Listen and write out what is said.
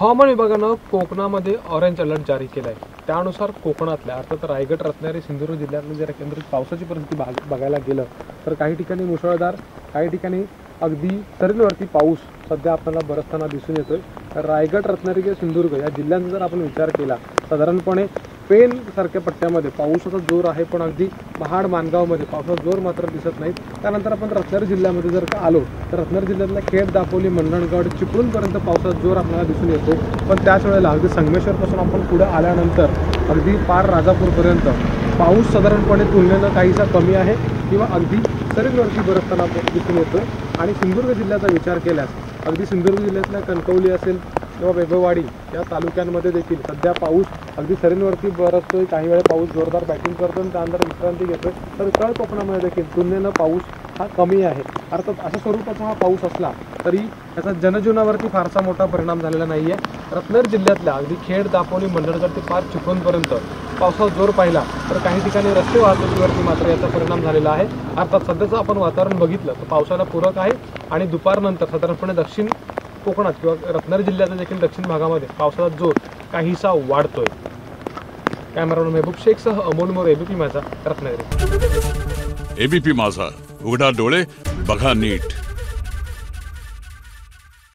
हवामान विभागानं कोकणामध्ये ऑरेंज अलर्ट जारी केला आहे। त्यानुसार कोकणातल्या अर्थात रायगड, रत्नागिरी, सिंधुदुर्ग जिल्ह्यातल्या जर एकंदरीत पावसाची परिस्थिती बघायला गेलं तर काही ठिकाणी मुसळधार, काही ठिकाणी अगदी सरींवरती पाऊस सध्या आपल्याला बरसताना दिसून येतोय। रायगड, रत्नागिरी, सिंधुदुर्ग या जिल्ह्यांचा जर आपण विचार केला साधारणपणे पेन सारख्या पट्ट्यामध्ये पावसाचा जोर आहे, पण अगदी महाड, मानगावमध्ये पावसाचा जोर मात्र दिसत नाही। त्यानंतर आपण रत्नागिरी जिल्ह्यामध्ये जर का आलो तर रत्नागिरी जिल्ह्यातल्या खेड, दापोली, मंडणगड, चिपळूणपर्यंत पावसाचा जोर आपल्याला दिसून येतो। पण त्याच वेळेला अगदी संगमेश्वरपासून आपण पुढे आल्यानंतर अगदी पार राजापूरपर्यंत पाऊस साधारणपणे तुलनेनं काहीसा कमी आहे किंवा अगदी सरींवरती बरसताना दिसून येतोय। आणि सिंधुदुर्ग जिल्ह्याचा विचार केल्यास अगदी सिंधुदुर्ग जिल्ह्यातल्या कणकवली असेल किंवा वैभववाडी या तालुक्यांमध्ये देखील सध्या पाऊस अगदी सरींवरती बरसतोय। काही वेळा पाऊस जोरदार बॅटिंग करतो आणि त्यानंतर विश्रांती घेतोय। तर तळ कोकणामध्ये देखील तुलनेनं पाऊस हा कमी आहे। अर्थात अशा स्वरूपाचा हा पाऊस असला तरी याचा जनजीवनावरती फारसा मोठा परिणाम झालेला नाही आहे। रत्नागिरी जिल्ह्यातल्या अगदी खेड, दापोली, मंडणगड ते पार चिपळूणपर्यंत पावसाचा जोर पाहिला तर काही ठिकाणी रस्ते वाहतुकीवरती मात्र याचा परिणाम झालेला आहे। अर्थात सध्याचं आपण वातावरण बघितलं तर पावसाला पूरक आहे आणि दुपारनंतर साधारणपणे दक्षिण कोकणात किंवा रत्नागिरी जिल्ह्याच्या देखील दक्षिण भागामध्ये पावसाचा जोर काहीसा वाढतोय। कॅमेरामॅन मेहबूब शेखसह अमोल मोरे, एबीपी माझा, रत्नागिरी। एबीपी माझा, उघडा डोळे बघा नीट।